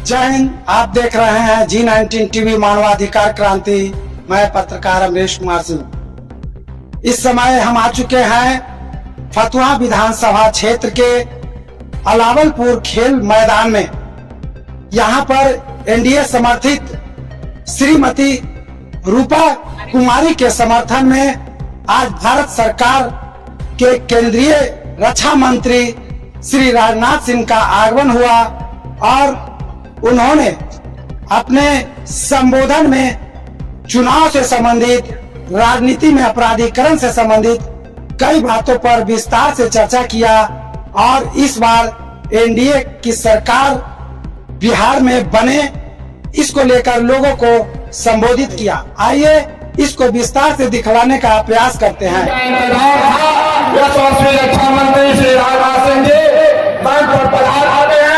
जय हिंद। आप देख रहे हैं G19 टीवी मानवाधिकार क्रांति। मैं पत्रकार अमरीश कुमार सिंह। इस समय हम आ चुके हैं फतुहा विधानसभा क्षेत्र के अलावलपुर खेल मैदान में। यहाँ पर एनडीए समर्थित श्रीमती रूपा कुमारी के समर्थन में आज भारत सरकार के केंद्रीय रक्षा मंत्री श्री राजनाथ सिंह का आगमन हुआ और उन्होंने अपने संबोधन में चुनाव से संबंधित, राजनीति में अपराधीकरण से संबंधित कई बातों पर विस्तार से चर्चा किया और इस बार एनडीए की सरकार बिहार में बने, इसको लेकर लोगों को संबोधित किया। आइए इसको विस्तार से दिखलाने का प्रयास करते हैं। रक्षा मंत्री श्री राजनाथ सिंह जी मंच पर पधार आते हैं।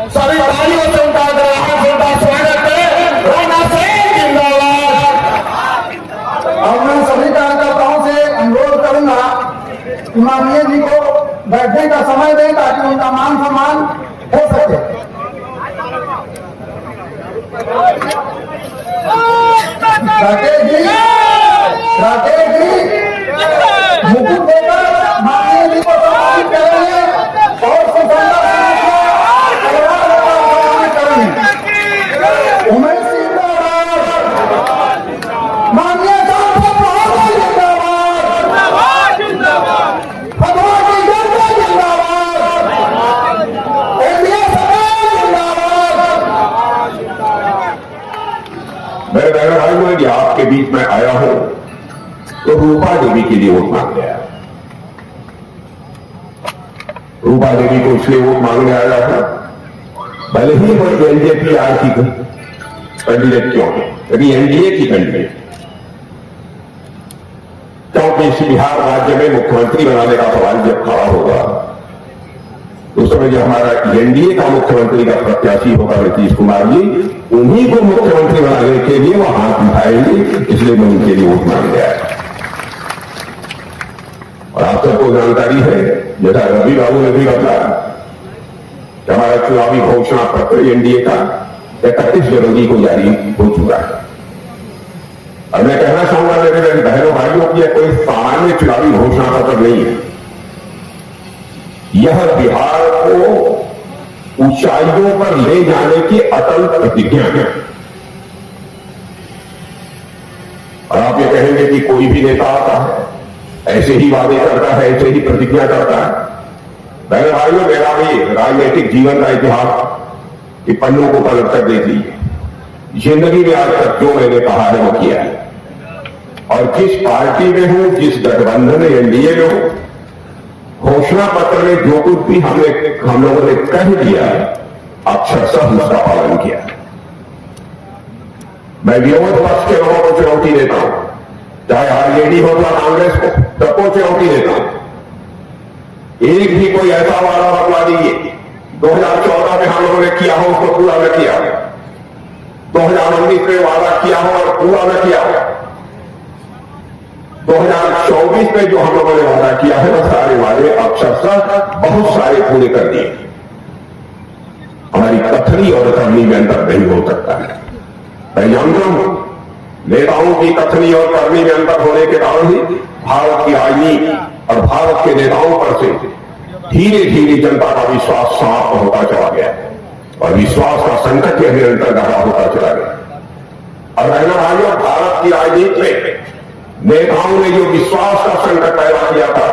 सभी तालियों से उनका स्वागत करें। राजनाथ सिंह जिंदाबाद। और मैं सभी कार्यकर्ताओं से अनुरोध करूंगा कि माननीय जी को बैठने का समय दें ताकि उनका मान सम्मान हो सके। राकेश जी मुकुट देकर माननीय जी को सम्मानित करेंगे और उमेश माननीय मैं बहन भाइयों कि आपके बीच में आया हूं तो रूपा देवी के लिए वोट मांगने आया। रूपा देवी को इसलिए वोट मांगने आया था, भले ही वो एलजेपीआर की कैंडिडेट क्यों है, यदि एनडीए की कैंडिडेट, क्योंकि इस बिहार राज्य में मुख्यमंत्री बनाने का सवाल जब खड़ा होगा उस समय जो हमारा एनडीए का मुख्यमंत्री का प्रत्याशी होगा नीतीश कुमार जी, उन्हीं को मुख्यमंत्री बनाने के लिए वो हाथ उठाएंगे, इसलिए मैं उनके लिए वोट मांगने आया। और आप सबको जानकारी है, जैसा रवि बाबू ने भी बताया, हमारा चुनावी घोषणा पत्र एनडीए का 31 जनवरी को जारी हो चुका है। और मैं कहना चाहूंगा मेरे बहनों भाइयों की कोई सामान्य चुनावी घोषणा पत्र नहीं है। यह बिहार को ऊंचाइयों पर ले जाने की अटल प्रतिज्ञा है। और आप ये कहेंगे कि कोई भी नेता आता है ऐसे ही वादे करता है, ऐसे ही प्रतिज्ञा करता है। बहन भाइयों, मेरा भी राजनीतिक जीवन का इतिहास कि पन्नों को पलट कर देख लीजिए। जिंदगी में आज तक जो मैंने कहा है वो किया है, और जिस पार्टी में हूं, जिस गठबंधन एनडीए में हूं, घोषणा पत्र में जो कुछ भी हम लोगों ने कह दिया अक्षरशः उसका पालन किया। मैं विरोध पक्ष के लोगों को चुनौती देता हूं, चाहे आरजेडी हो या कांग्रेस को, सबको चुनौती देता हूं। एक भी कोई ऐसा वादा बतला दीजिए 2014 में हम लोगों ने किया हो उसको पूरा न किया, 2019 में वादा किया हो और पूरा न किया हो, 2024 में जो हम लोगों ने वादा किया है वह सारे वादे अक्षरशः बहुत सारे पूरे कर दिए। हमारी कथनी और करनी में अंतर नहीं हो सकता है। मैं जानता हूं नेताओं की कथनी और करनी में अंतर होने के कारण ही भारत की राजनीति और भारत के नेताओं पर से धीरे धीरे जनता का विश्वास समाप्त होता चला गया और विश्वास का संकट यह निरंतर गहरा होता चला गया। और बहनों भाइयों, भारत की राजनीति में नेताओं ने जो विश्वास का संकट पैदा किया था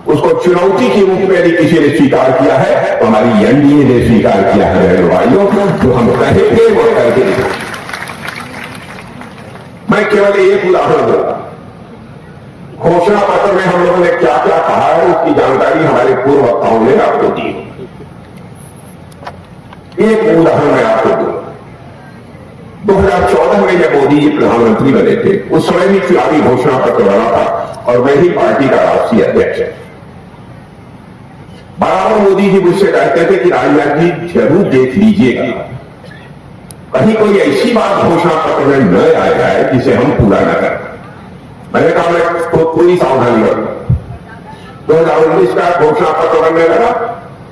उसको चुनौती के रूप में यदि किसी ने स्वीकार किया है तो हमारी एनडीए ने स्वीकार किया है। बहनों भाइयों, जो हम कहेंगे वो करके दिखाएंगे। मैं केवल एक उदाहरण दूंगा। घोषणा पत्र में हम लोगों ने क्या क्या कहा है उसकी जानकारी हमारे पूर्व वक्ताओं ने आपको दी। एक उदाहरण मैं आपको दूंगा। 2014 में जब मोदी जी प्रधानमंत्री बने थे उस समय भी चुनावी घोषणा पत्र बना था और मैं ही पार्टी का राष्ट्रीय अध्यक्ष है। बराबर मोदी जी मुझसे कहते थे कि राजनाथ जी जरूर देख लीजिएगा, कहीं कोई ऐसी बात घोषणा पत्र में न आ जाए जिसे हम पूरा न करें। मैंने कहा मैं तो पूरी सावधानी करूंगा। 2019 का घोषणा पत्र बनने लगा,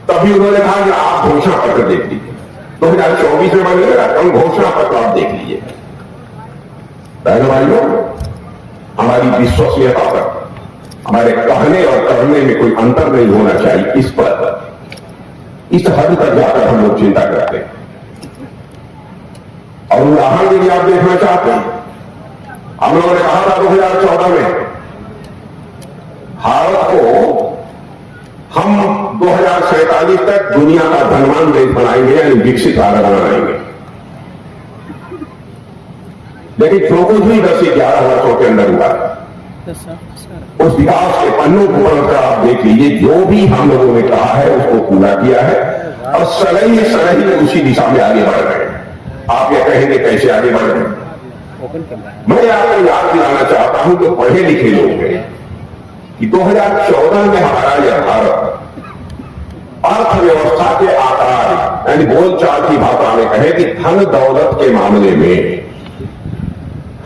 तभी उन्होंने कहा कि आप घोषणा पत्र देख लीजिए। 2024 में बनेगा। हम घोषणा पत्र आप देख लीजिए। बहनों भाइयों, हमारी विश्वसनीयता पर, हमारे कहने और करने में कोई अंतर नहीं होना चाहिए, इस हद तक जाकर हम लोग चिंता करते हैं। और उदाहरण यदि आप देखना चाहते हैं, हम लोगों ने कहा था 2014 में भारत को हम 2047 तक दुनिया का धनवान देश बनाएंगे, यानी विकसित भारत बनाएंगे। लेकिन जो कुछ भी 10-11 वर्षों के अंदर हुआ, उस विकास के पन्नों को पढ़कर आप देख लीजिए, जो भी हम लोगों ने कहा है उसको पूरा किया है और सही उसी दिशा में आगे बढ़ रहे हैं। आप ये कहेंगे कैसे आगे बढ़ रहे हैं? मैं आपको याद दिलाना चाहता हूं जो पढ़े लिखे लोग हैं कि 2014 में हमारा यह भारत अर्थव्यवस्था के आकार, यानी बोलचाल की भाषा में कहे कि धन दौलत के मामले में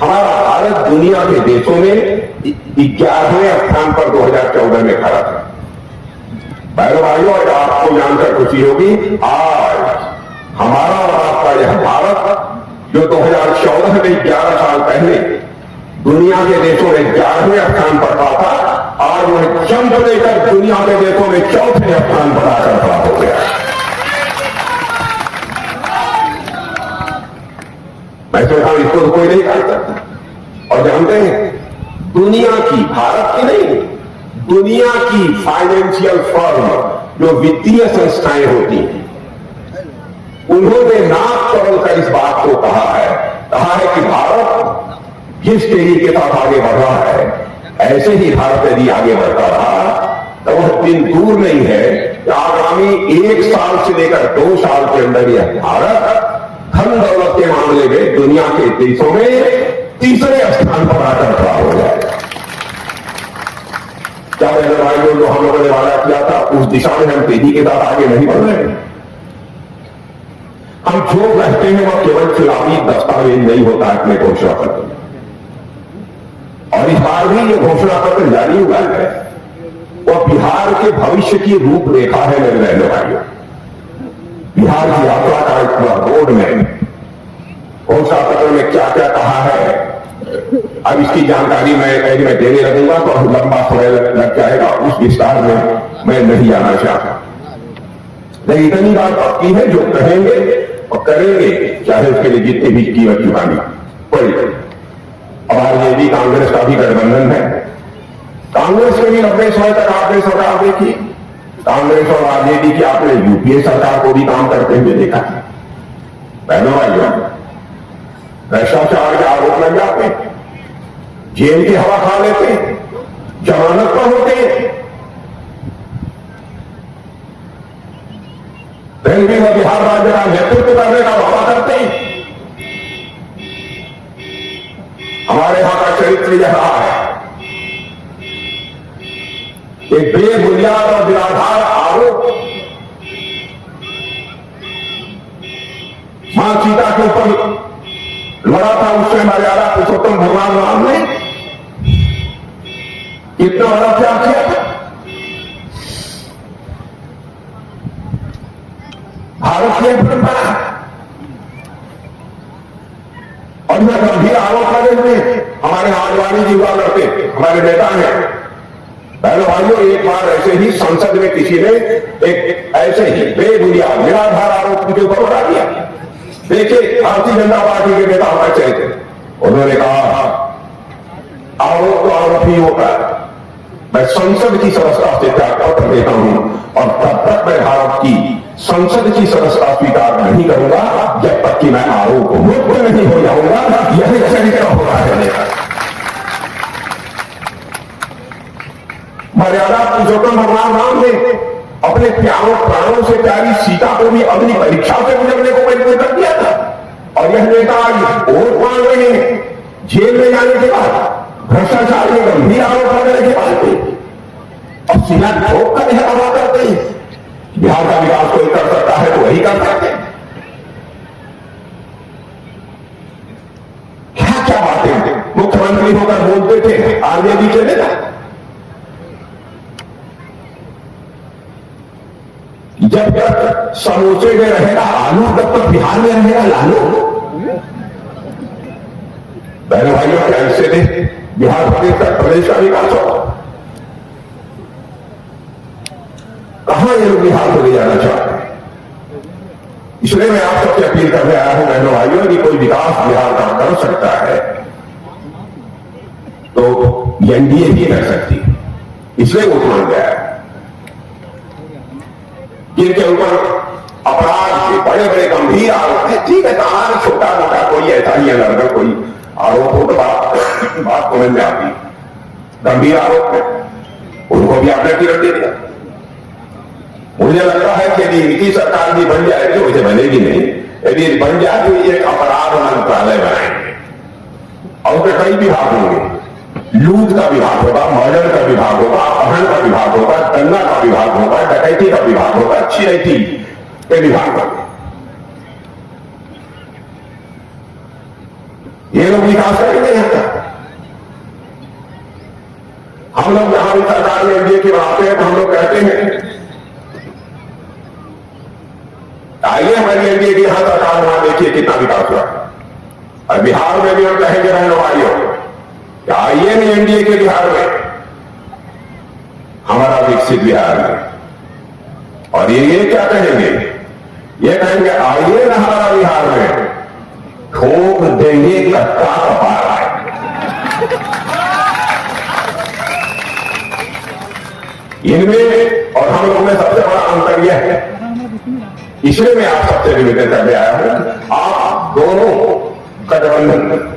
हमारा भारत दुनिया के देशों में 11वें स्थान पर 2014 में खड़ा था। बहनों भाइयों, आपको जानकर खुशी होगी, आज हमारा और आपका यह भारत जो 2014 में 11 साल पहले दुनिया के देशों में 11वें स्थान पर था, आज वह जंप लेकर दुनिया के देशों में 4थे स्थान पर आकर खड़ा हो गया। मैं सोचा इसको तो कोई नहीं कर सकता। और जानते हैं, दुनिया की, भारत की नहीं, दुनिया की फाइनेंशियल फर्म, जो वित्तीय संस्थाएं होती हैं, उन्होंने नाक तोड़कर इस बात को कहा है कि भारत जिस तेजी के साथ आगे बढ़ रहा है, ऐसे ही भारत यदि आगे बढ़ता रहा तो वह दिन दूर नहीं है कि आगामी 1 साल से लेकर 2 साल के अंदर यह भारत धन दौलत के मामले में दुनिया के देशों में 3रे स्थान पर आकर खड़ा हो जाएगा। क्या बहनों भाइयों, जो हम लोगों ने वादा किया था उस दिशा में हम तेजी के साथ आगे नहीं बढ़ रहे हैं? हम जो कहते हैं वह केवल चुनावी दस्तावेज नहीं होता है अपने घोषणा पत्र में। और इस बार भी ये घोषणा पत्र जारी हुआ है, वह बिहार के भविष्य की रूपरेखा है। मेरे बहनों भाइयों, बिहार की यात्रा का एक बोर्ड में घोषणा पत्र में क्या क्या कहा है, अब इसकी जानकारी मैं देने लगूंगा तो लंबा समय लग जाएगा, उस विस्तार में मैं नहीं जाना चाहता। लेकिन इतनी बात पक्की है, जो कहेंगे और करेंगे, चाहे उसके लिए जितनी भी कीमत चुकानी पड़े। अब आरजेडी कांग्रेस का भी गठबंधन है। कांग्रेस के भी 90 समय तक आपने सरकार देखी, कांग्रेस और आरजेडी की आपने यूपीए सरकार को भी काम करते हुए देखा है। बहनों भाइयों, भ्रष्टाचार के आरोप लग जाते, जेल की हवा खा लेते, जमानत पर होते, फिर भी वह बिहार राज्य का नेतृत्व करने का वादा करते हैं। हमारे यहां का चरित्र यह रहा है, एक बेबुनियाद और निराधार आरोप मां सीता के ऊपर लड़ा था, उससे मर्यादा पुरुषोत्तम भगवान राम ने इतना बड़ा त्याग किया था। भारत की परंपरा और यह गंभीर आरोप लगे हुए हमारे आडवाणी जी हुआ करते, हमारे नेता हैं। बहनों भाइयों, एक बार ऐसे ही संसद में किसी ने एक ऐसे ही बेबुनियाद निराधार आरोप उनके ऊपर लगा दिया। देखिए, भारतीय जनता पार्टी के नेता होना चाहिए, उन्होंने कहा आरोप तो आरोप ही होता है, मैं संसद की सदस्यता से त्याग कर देता हूं और तब तक मैं भारत की संसद की सदस्यता स्वीकार नहीं करूंगा जब तक कि मैं आरोप मुक्त नहीं हो जाऊंगा। यही चरित्र हो रहा है। मर्यादा पुरुषोत्तम भगवान राम ने अपने प्यारों प्राणों से प्यारी सीता को भी अग्नि परीक्षा से गुजरने को मजबूर कर दिया था। और यह नेता आज वोट मांग रहे हैं जेल में जाने के बाद, भ्रष्टाचार में गंभीर आरोप लगाने के बाद और सीना ठोक कर यह दावा करते हैं बिहार का विकास कोई कर सकता है तो वही कर सकते हैं। क्या क्या बातें मुख्यमंत्री होकर बोलते थे आरजेडी के नेता। जब तक समोसे में रहेगा आलू तब तक बिहार में रहेगा लालू। बहनों भाइयों क्या इससे दे बिहार प्रदेश का विकास हो? कहां ये लोग बिहार को ले जाना चाहते हैं? इसलिए मैं आप सबसे अपील करने आया हूं बहनों भाइयों कि कोई विकास बिहार का कर सकता है तो एनडीए भी कर सकती है। इसलिए वोट मांग गया है। जिनके ऊपर अपराध के बड़े बड़े गंभीर आरोप है, ठीक है, कहां छोटा मोटा कोई ऐसा ही अगर कोई आरोप हो तो बात समझ में आती। गंभीर आरोप है उनको भी आपने टिकट दे दिया। मुझे लगता है कि यदि इनकी सरकार भी बन जाएगी, वैसे बनेगी नहीं, यदि बन जाए तो एक अपराध मंत्रालय बनाएंगे और उसके कई विभाग होंगे। लूट का विभाग होगा, मर्डर का विभाग होगा, अपहरण का विभाग होगा, दंगा का विभाग होगा, डकैती का विभाग होगा, छिनैती के विभाग होंगे। ये लोग विकास करेंगे यहां का। हम लोग जहां भी सरकार में एनडीए की बनाते हैं तो हम लोग कहते हैं आइए हमारी एनडीए की यहां सरकार वहां देखिए कितना विकास हुआ। और बिहार में भी हम कहेंगे रहने वालियों आइए नहीं एनडीए के बिहार में, हमारा विकसित बिहार में। और ये क्या कहेंगे? ये कहेंगे आइए ना हमारा बिहार में, ठोक देंगे कट्टा कपार है। इनमें और हम लोगों में सबसे बड़ा अंतर यह है, इसलिए मैं आप सबसे निवेदन करने आया हूं, आप दोनों गठबंधन,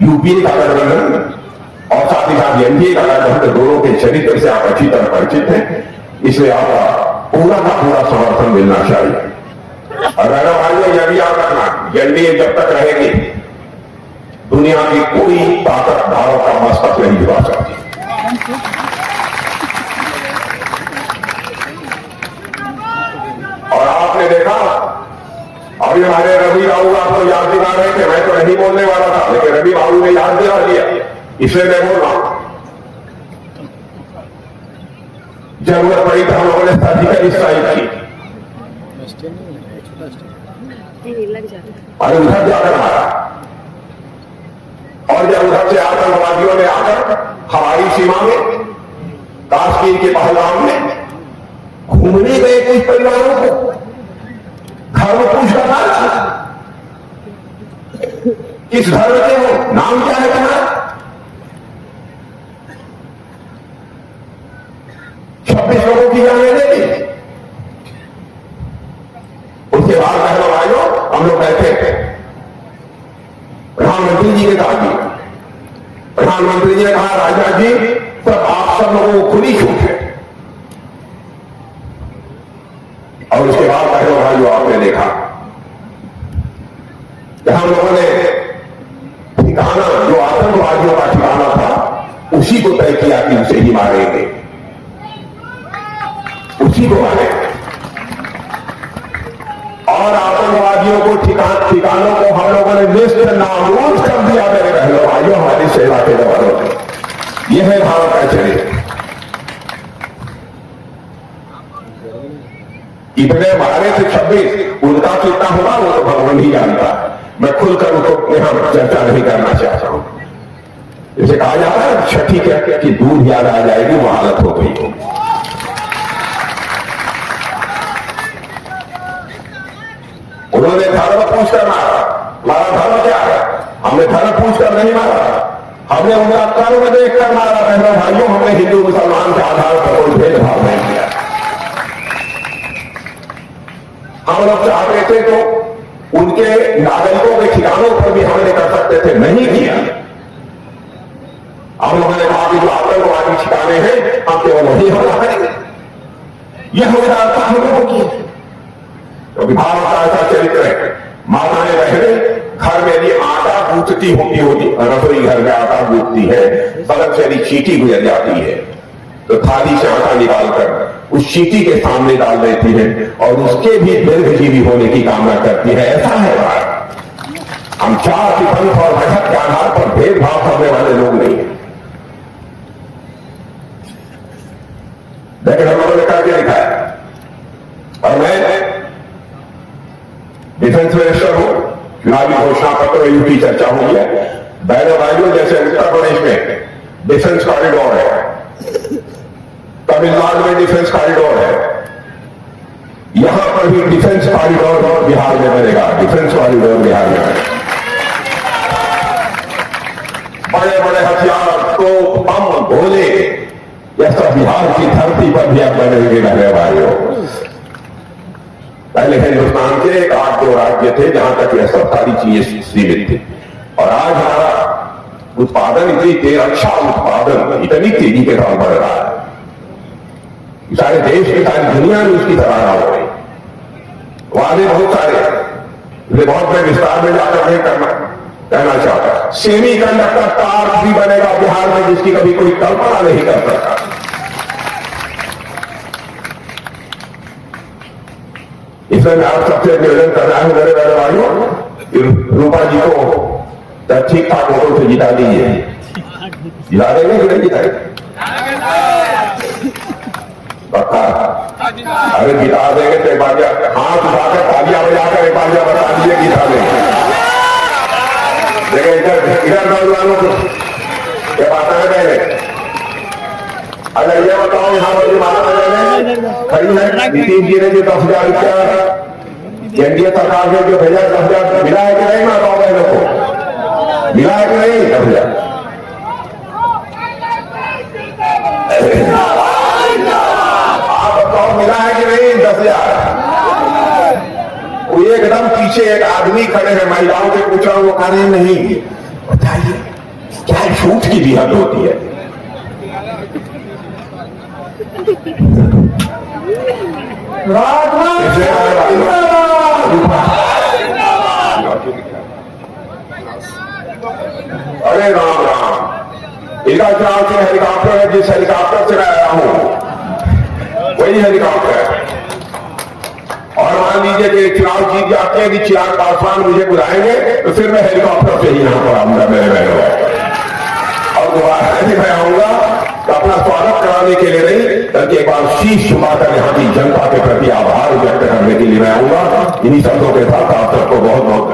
यूपीए का गठबंधन और साथ ही साथ एनडीए का गठबंधन, दोनों के चरित्र से आप अच्छी तरह परिचित हैं, इसलिए आपका पूरा का पूरा समर्थन मिलना चाहिए। और अगर भाइयों यह भी याद रखना, एनडीए जब तक रहेगी दुनिया की कोई ताकत भारत का मस्तक नहीं झुका सकती। और आपने देखा अभी हमारे रवि बाबू आपको याद दिला रहे थे, मैं तो नहीं बोलने वाला था लेकिन रवि बाबू ने याद दिला दिया, इसलिए मैं बोल रहा हूं। जरूरत पड़ी तो हम लोगों ने सर्जिकल स्ट्राइक की और उधर जाकर मारा, और जब उधर से आतंकवादियों ने आकर हमारी सीमा में काश्मीर के पहलगाम में घूमने गए कुछ परिवारों को घर में पूछ रहा किस धर्म के हो, नाम क्या है तुम्हारा? 26 लोगों की जाने देती। उसके बाद बहनों भाइयों हम लोग बैठे थे, प्रधानमंत्री जी ने कहा, प्रधानमंत्री जी ने कहा राजनाथ जी सब आप सब लोगों को खुली छूट है। और उसके बाद बहनों भाइयों आपने देखा कि हम लोगों ने ठिकाना जो आतंकवादियों का ठिकाना था उसी को तय किया कि उसे ही मारेंगे, उसी को मारेंगे। और आतंकवादियों को ठिकानों को हम लोगों ने लिस्ट नामूद कर दिया। मेरे बहनों भाइयों हमारी सेवा के जवानों ने, यह है भारत का चरित्र। इतने मारे थे 26, उनका कितना होगा वो तो भगवान ही जानता है। मैं खुलकर उसको यहां चर्चा नहीं करना चाहता हूं। इसे कहा जाता है छठी क्या कि दूध याद आ जाएगी, वो हालत हो गई होगी। उन्होंने धर्म पूछकर मारा, हमारा धर्म क्या है? हमने धर्म पूछकर नहीं मारा, हमने उनका कर्म देखकर मारा। बहनों भाइयों हमने हिंदू मुसलमान के आधार पर कोई भेदभाव नहीं किया। हम लोग चाहते थे तो उनके नागरिकों के ठिकानों पर भी हमने कर सकते थे, नहीं किया। हम लोगों ने कहा कि जो आतंकवादी ठिकाने हैं हम केवल वही हमला करेंगे। यह उदारता हम लोगों की, क्योंकि भारत का ऐसा चरित्र है। माताएं बहनें घर में यदि आटा गूंथती होती, रसोई घर में आटा गूंथती है, बगल से यदि चींटी गुजर जाती है तो थाली से आटा निकालकर उस चींटी के सामने डाल देती है और उसके भी दीर्घजीवी होने की कामना करती है। ऐसा है भारत। हम जाति पंथ और मजहब के आधार पर भेदभाव करने वाले लोग नहीं हैं। लेकिन हम लोगों ने करके दिखाया चुनावी घोषणा पत्र में यूपी चर्चा हुई है। बहनों भाइयों, जैसे उत्तर प्रदेश में डिफेंस कॉरिडोर है, तमिलनाडु में डिफेंस कॉरिडोर है, यहां पर भी डिफेंस कॉरिडोर बिहार में बनेगा। डिफेंस कॉरिडोर बिहार में बनेगा। बड़े बड़े हथियार, तोप, बम, गोले, यह सब बिहार की धरती पर भी अब बनेंगे। बहने भाइयों, पहले हिंदुस्तान के एक 8-2 राज्य थे जहां तक यह सब सारी चीजें सीमित थी, और आज हमारा उत्पादन इतनी तेज, अच्छा उत्पादन इतनी तेजी के साथ बढ़ रहा है, सारे देश की सारी दुनिया में उसकी सराहना हो रही। वादे बहुत सारे, बहुत बड़े विस्तार में जाकर नहीं कहना चाहता। सेमी कंडक्टर तार भी बनेगा बिहार में, जिसकी कभी कोई कल्पना नहीं कर सकता। इसलिए मैं आप सबसे निवेदन कर रहा हूं मेरे बहने भाइयों, रूपा जी को ठीक ठाक वोटों से जिता दीजिए। जिता देंगे कि नहीं जिताएंगे? पक्का? अरे जिता देंगे तो एक बार हाथ उठाकर तालियां बजाकर एक बार बता दीजिए जिता देंगे। देखिए इधर नौजवानों को ये बात है पहले। अगर ये बताओ यहां पर जो बात खड़ी है, नीतीश जी ने जो 10,000 रुपया एनडीए सरकार ने जो भेजा, 10,000 मिला है कि नहीं? मैं बताओ बहनों को, मिला है कि नहीं 10,000? आप बताओ मिला है कि नहीं 10,000? वो एकदम पीछे एक आदमी खड़े हैं, महिलाओं से पूछ रहा हूं, वो कह रहे नहीं। बताइए क्या झूठ की भी हद होती है। अरे राम राम, इनका चुनाव से हेलीकॉप्टर है, जिस हेलीकॉप्टर से मैं आया हूं वही हेलीकॉप्टर है। और मान लीजिए कि चुनाव जीत जाते हैं कि चिराग पासवान मुझे बुलाएंगे तो फिर मैं हेलीकॉप्टर से ही यहां पर आऊंगा मेरे बहनों, और दोबारा नहीं मैं आऊंगा तो अपना स्वागत कराने के लिए नहीं, बल्कि एक बार शीश झुकाकर यहां की जनता के प्रति आभार व्यक्त करने के लिए मैं आऊंगा। इन्हीं शब्दों के साथ आप सबको बहुत बहुत